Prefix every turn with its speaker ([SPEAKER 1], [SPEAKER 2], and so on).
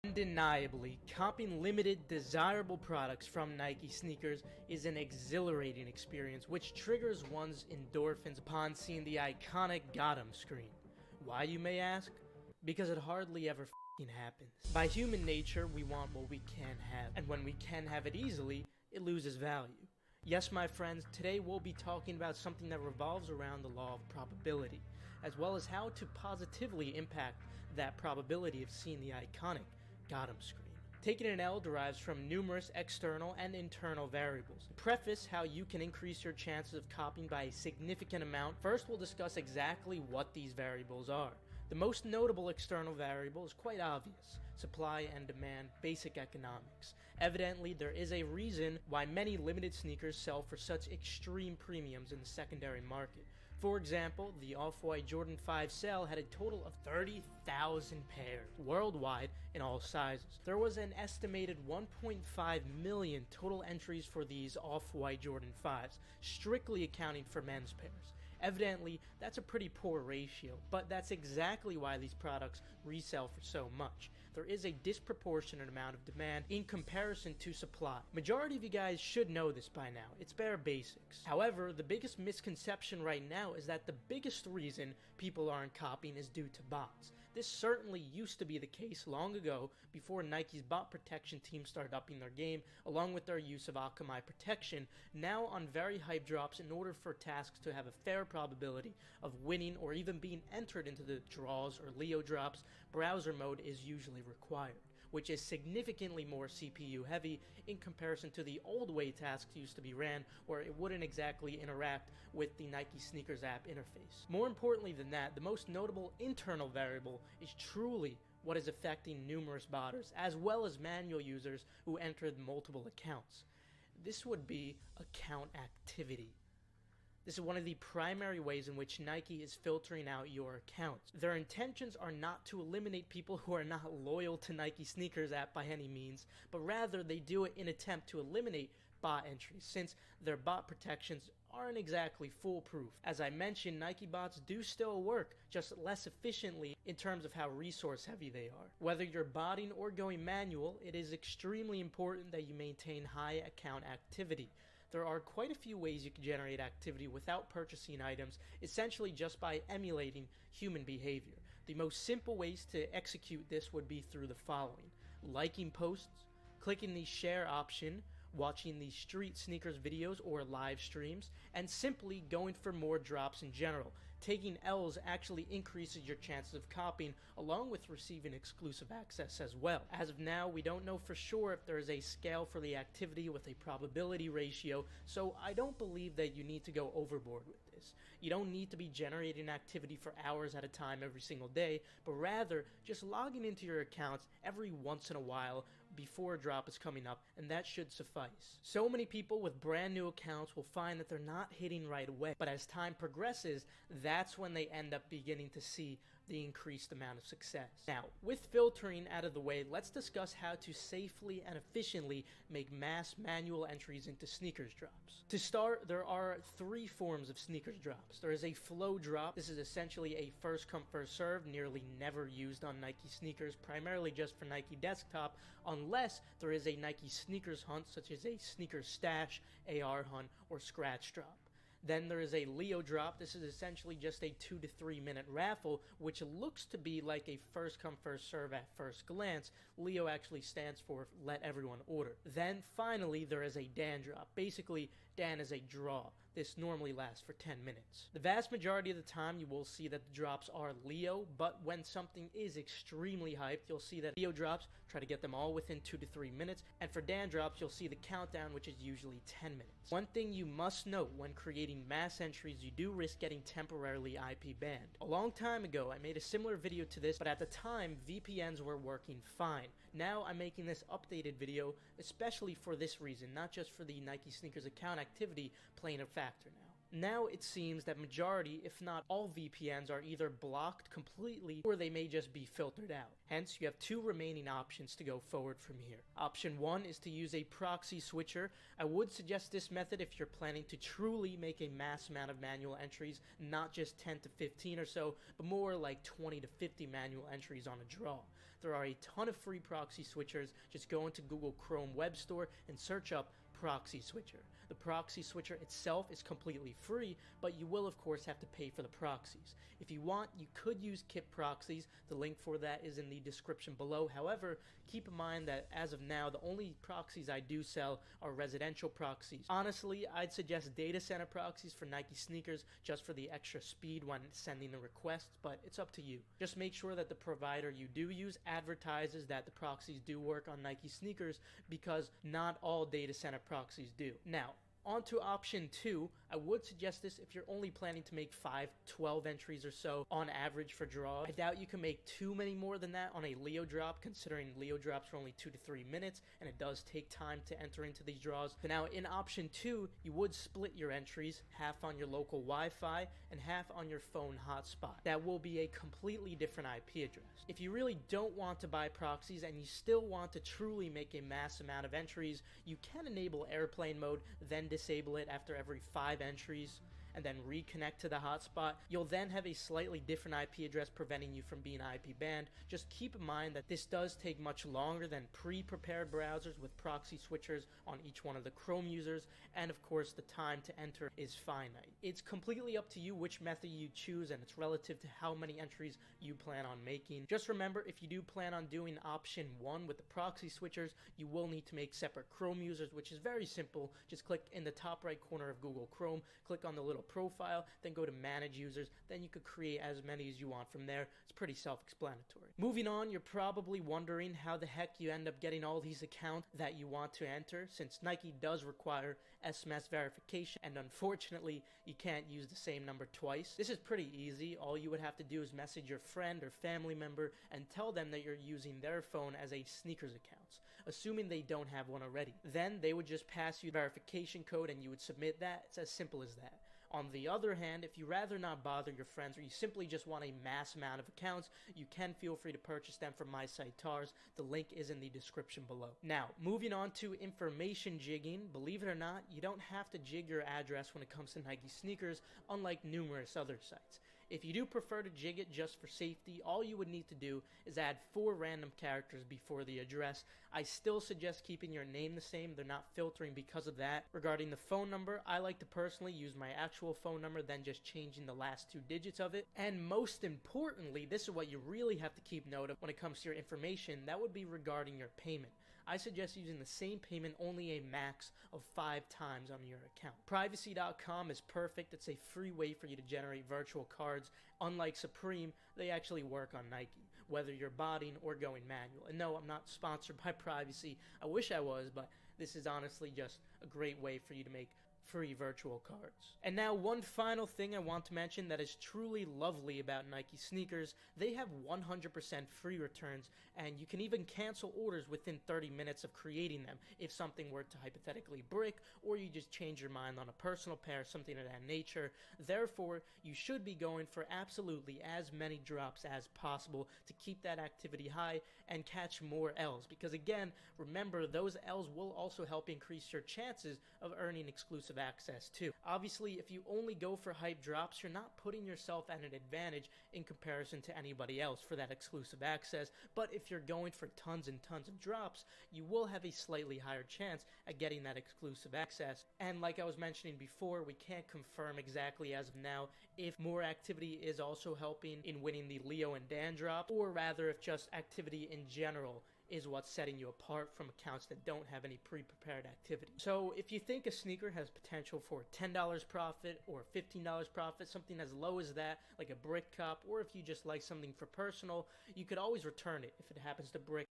[SPEAKER 1] Undeniably, copping limited, desirable products from Nike sneakers is an exhilarating experience which triggers one's endorphins upon seeing the iconic "Got 'em" screen. Why, you may ask? Because it hardly ever f***ing happens. By human nature, we want what we can have, and when we can have it easily, it loses value. Yes, my friends, today we'll be talking about something that revolves around the law of probability, as well as how to positively impact that probability of seeing the iconic "Got 'em" screen. Taking an L derives from numerous external and internal variables. To preface how you can increase your chances of copying by a significant amount, first we'll discuss exactly what these variables are. The most notable external variable is quite obvious: supply and demand, basic economics. Evidently, there is a reason why many limited sneakers sell for such extreme premiums in the secondary market. For example, the Off-White Jordan 5 sale had a total of 30,000 pairs worldwide in all sizes. There was an estimated 1.5 million total entries for these Off-White Jordan 5s, strictly accounting for men's pairs. Evidently, that's a pretty poor ratio, but that's exactly why these products resell for so much. There is a disproportionate amount of demand in comparison to supply. Majority of you guys should know this by now. It's bare basics. However, the biggest misconception right now is that the biggest reason people aren't copying is due to bots. This certainly used to be the case long ago, before Nike's bot protection team started upping their game, along with their use of Akamai protection. Now on very hype drops, in order for tasks to have a fair probability of winning or even being entered into the draws or Leo drops, browser mode is usually required, which is significantly more CPU heavy in comparison to the old way tasks used to be ran, where it wouldn't exactly interact with the Nike SNKRS app interface. More importantly than that, the most notable internal variable is truly what is affecting numerous botters, as well as manual users who entered multiple accounts. This would be account activity. This is one of the primary ways in which Nike is filtering out your accounts. Their intentions are not to eliminate people who are not loyal to Nike SNKRS app by any means, but rather they do it in an attempt to eliminate bot entries, since their bot protections aren't exactly foolproof. As I mentioned, Nike bots do still work, just less efficiently in terms of how resource heavy they are. Whether you're botting or going manual, it is extremely important that you maintain high account activity. There are quite a few ways you can generate activity without purchasing items, essentially just by emulating human behavior. The most simple ways to execute this would be through the following: liking posts, clicking the share option, watching the street sneakers videos or live streams, and simply going for more drops in general. Taking L's actually increases your chances of copying, along with receiving exclusive access as well. As of now, we don't know for sure if there is a scale for the activity with a probability ratio, so I don't believe that you need to go overboard with this. You don't need to be generating activity for hours at a time every single day, but rather just logging into your accounts every once in a while before a drop is coming up, and that should suffice. So many people with brand new accounts will find that they're not hitting right away, but as time progresses, that's when they end up beginning to see the increased amount of success. Now, with filtering out of the way, let's discuss how to safely and efficiently make mass manual entries into sneakers drops. To start, there are three forms of sneakers drops. There is a flow drop. This is essentially a first come first serve, nearly never used on Nike sneakers, primarily just for Nike desktop, unless there is a Nike sneakers hunt, such as a sneakers stash, AR hunt, or scratch drop. Then there is a Leo drop. This is essentially just a 2 to 3 minute raffle, which looks to be like a first come first serve at first glance. Leo actually stands for let everyone order. Then finally there is a Dan drop. Basically, Dan is a draw. This normally lasts for 10 minutes. The vast majority of the time you will see that the drops are Leo, but when something is extremely hyped, you'll see that Leo drops, try to get them all within 2 to 3 minutes, and for Dan drops, you'll see the countdown, which is usually 10 minutes. One thing you must note when creating mass entries, you do risk getting temporarily IP banned. A long time ago, I made a similar video to this, but at the time, VPNs were working fine. Now I'm making this updated video, especially for this reason, not just for the Nike SNKRS account activity playing a factor now. Now it seems that majority, if not all VPNs are either blocked completely or they may just be filtered out. Hence, you have two remaining options to go forward from here. Option 1 is to use a proxy switcher. I would suggest this method if you're planning to truly make a mass amount of manual entries, not just 10 to 15 or so, but more like 20 to 50 manual entries on a draw. There are a ton of free proxy switchers. Just go into Google Chrome Web Store and search up proxy switcher. The proxy switcher itself is completely free, but you will of course have to pay for the proxies. If you want, you could use kit proxies. The link for that is in the description below. However, keep in mind that as of now, the only proxies I do sell are residential proxies. Honestly, I'd suggest data center proxies for Nike sneakers just for the extra speed when sending the requests, but it's up to you. Just make sure that the provider you do use advertises that the proxies do work on Nike sneakers, because not all data center proxies do. Now, on to option 2, I would suggest this if you're only planning to make 5-12 entries or so on average for draws. I doubt you can make too many more than that on a Leo drop, considering Leo drops are only 2 to 3 minutes and it does take time to enter into these draws. So now in option 2, you would split your entries, half on your local Wi-Fi and half on your phone hotspot. That will be a completely different IP address. If you really don't want to buy proxies and you still want to truly make a mass amount of entries, you can enable airplane mode, then disable it after every 5 entries, and then reconnect to the hotspot. You'll then have a slightly different IP address preventing you from being IP banned. Just keep in mind that this does take much longer than pre-prepared browsers with proxy switchers on each one of the Chrome users, and of course the time to enter is finite. It's completely up to you which method you choose, and it's relative to how many entries you plan on making. Just remember, if you do plan on doing option 1 with the proxy switchers, you will need to make separate Chrome users, which is very simple. Just click in the top right corner of Google Chrome, click on the little profile, then go to manage users, then you could create as many as you want from there. It's pretty self-explanatory. Moving on, you're probably wondering how the heck you end up getting all these accounts that you want to enter, since Nike does require SMS verification, and unfortunately you can't use the same number twice. This is pretty easy. All you would have to do is message your friend or family member and tell them that you're using their phone as a sneakers account, assuming they don't have one already. Then they would just pass you the verification code and you would submit that. It's as simple as that. On the other hand, if you rather not bother your friends, or you simply just want a mass amount of accounts, you can feel free to purchase them from my site TARS. The link is in the description below. Now, moving on to information jigging. Believe it or not, you don't have to jig your address when it comes to Nike sneakers, unlike numerous other sites. If you do prefer to jig it just for safety, all you would need to do is add 4 random characters before the address. I still suggest keeping your name the same. They're not filtering because of that. Regarding the phone number, I like to personally use my actual phone number, then just changing the last 2 digits of it. And most importantly, this is what you really have to keep note of when it comes to your information. That would be regarding your payment. I suggest using the same payment only a max of 5 times on your account. Privacy.com is perfect. It's a free way for you to generate virtual cards. Unlike Supreme, they actually work on Nike, whether you're botting or going manual. And no, I'm not sponsored by Privacy. I wish I was, but this is honestly just a great way for you to make free virtual cards. And now one final thing I want to mention that is truly lovely about Nike sneakers. They have 100% free returns, and you can even cancel orders within 30 minutes of creating them if something were to hypothetically break, or you just change your mind on a personal pair, something of that nature. Therefore, you should be going for absolutely as many drops as possible to keep that activity high and catch more L's, because again, remember, those L's will also help increase your chances of earning exclusive access too. Obviously, if you only go for hype drops, you're not putting yourself at an advantage in comparison to anybody else for that exclusive access, but if you're going for tons and tons of drops, you will have a slightly higher chance at getting that exclusive access. And like I was mentioning before, we can't confirm exactly as of now if more activity is also helping in winning the Leo and Dan drop, or rather if just activity in general is what's setting you apart from accounts that don't have any pre-prepared activity. So if you think a sneaker has potential for $10 profit or $15 profit, something as low as that, like a brick cup, or if you just like something for personal, you could always return it if it happens to brick